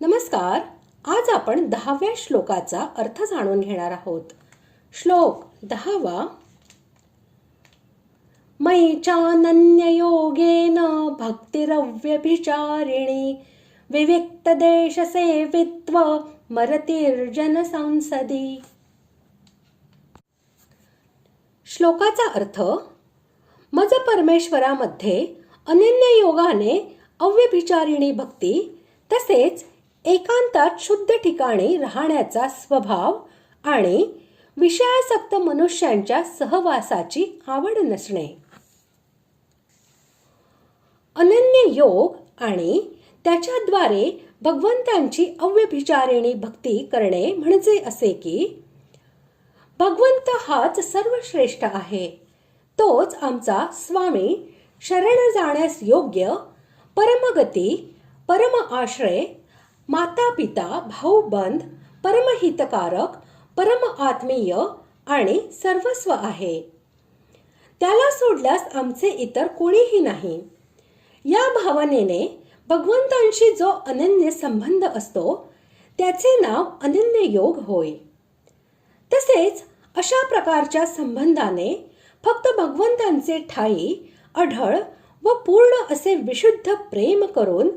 नमस्कार. आज आपण 10व्या श्लोकाचा अर्थ जाणून घेणार आहोत. श्लोक 10वा. मयि चानन्ययोगेन भक्तिरव्यभिचारिणी विविक्तदेशसेवित्व मरतिर्जन संसदी. श्लोकाचा अर्थ: मज परमेश्वरामध्ये अनन्य योगाने अव्यभिचारिणी भक्ती तसेच एकांतात शुद्ध ठिकाणी राहण्याचा स्वभाव आणि विषयासक्त मनुष्यांच्या सहवासाची आवड नसणे. अनन्य योग आणि त्याच्याद्वारे भगवंतांची अव्यभिचारिणी भक्ती करणे म्हणजे असे की भगवंत हाच सर्वश्रेष्ठ आहे. तोच आमचा स्वामी, शरण जाण्यास योग्य, परमगती, परम आश्रय, माता पिता, भाऊबंद, परमहितकारक, परम आत्मीय आणि सर्वस्व आहे. त्याला सोडल्यास आमचे इतर कोणीही नाही. या भावनेने भगवंतांशी जो अनन्य संबंध असतो त्याचे नाव अनन्य योग होय. तसेच अशा प्रकारच्या संबंधाने फक्त भगवंतांचे ठायी, अढळ व पूर्ण असे विशुद्ध प्रेम करून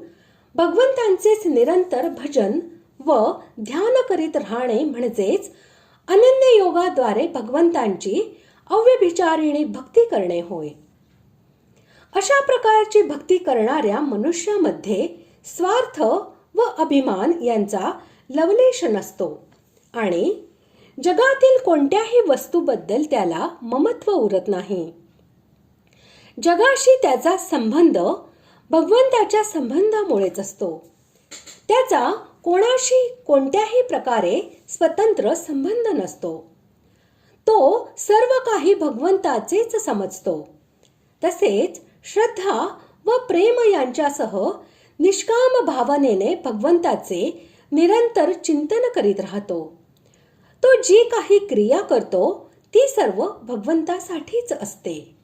भगवंतांचेच निरंतर भजन व ध्यान करीत राहणे म्हणजेच अनन्य योगाद्वारे भगवंतांची अव्यभिचारिणी भक्ती करणे होय. अशा प्रकारची भक्ती करणाऱ्या मनुष्यामध्ये स्वार्थ व अभिमान यांचा लवलेश नसतो आणि जगातील कोणत्याही वस्तूबद्दल त्याला ममत्व उरत नाही. जगाशी त्याचा संबंध भगवंताच्या संबंधामुळेच असतो. त्याचा कोणाशी कोणत्याही प्रकारे स्वतंत्र संबंध नसतो. तो सर्व काही भगवंताचेच समजतो. तसेच श्रद्धा व प्रेम यांच्यासह निष्काम भावनेने भगवंताचे निरंतर चिंतन करीत राहतो. तो जी काही क्रिया करतो ती सर्व भगवंतासाठीच असते.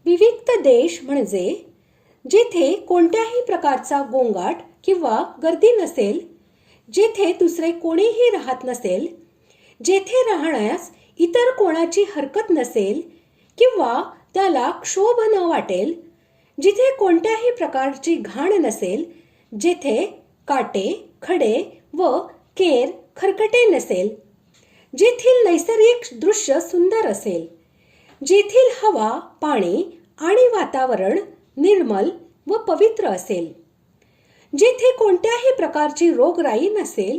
विविक्त देश म्हणजे जेथे कोणत्याही प्रकारचा गोंगाट किंवा गर्दी नसेल, जेथे दुसरे कोणीही राहत नसेल, जेथे राहण्यास इतर कोणाची हरकत नसेल किंवा त्याला क्षोभ न वाटेल, जिथे कोणत्याही प्रकारची घाण नसेल, जेथे काटे, खडे व केर खरकटे नसेल, जेथील नैसर्गिक दृश्य सुंदर असेल, जेथील हवा, पाणी आणि वातावरण निर्मल व पवित्र असेल, जेथे कोणत्याही प्रकारची रोगराई नसेल,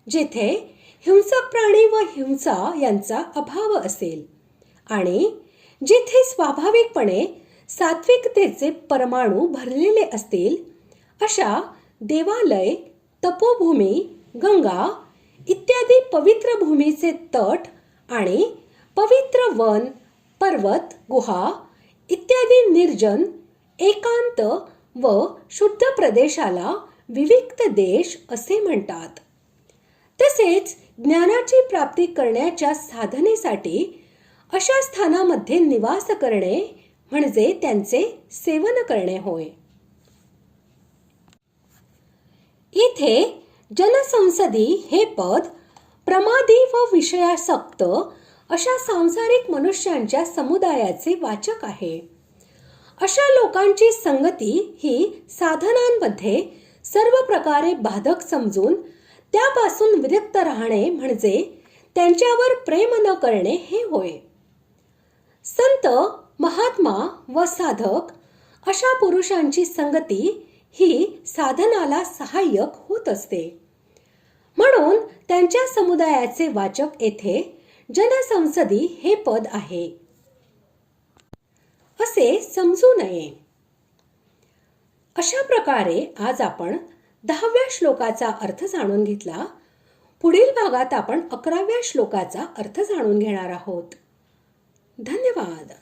जेथे हिंसक प्राणी व हिंसा यांचा अभाव असेल आणि जेथे स्वाभाविकपणे सात्विकतेचे परमाणू भरलेले असतील, अशा देवालय, तपोभूमी, गंगा इत्यादी पवित्र भूमीचे तट आणि पवित्र वन, पर्वत, गुहा इत्यादी निर्जन, एकांत व शुद्ध प्रदेशाला विविक्त देश असे म्हणतात. तसेच ज्ञानाची प्राप्ती करण्याच्या साधनेसाठी अशा स्थानामध्ये निवास करणे म्हणजे त्यांचे सेवन करणे होय. इथे जनसंसदी हे पद प्रमादी व विषयासक्त अशा सांसारिक मनुष्यांच्या समुदायाचे वाचक आहे. अशा लोकांची संगती ही साधनांमध्ये सर्व प्रकारे बाधक समजून त्यापासून विरक्त राहणे म्हणजे त्यांच्यावर प्रेम न करणे हे होय. संत, महात्मा व साधक अशा पुरुषांची संगती ही साधनाला सहाय्यक होत असते. म्हणून त्यांच्या समुदायाचे वाचक येथे जनसंसदी हे पद आहे असे समजू नये. अशा प्रकारे आज आपण 10व्या श्लोकाचा अर्थ जाणून घेतला. पुढील भागात आपण 11व्या श्लोकाचा अर्थ जाणून घेणार आहोत. धन्यवाद.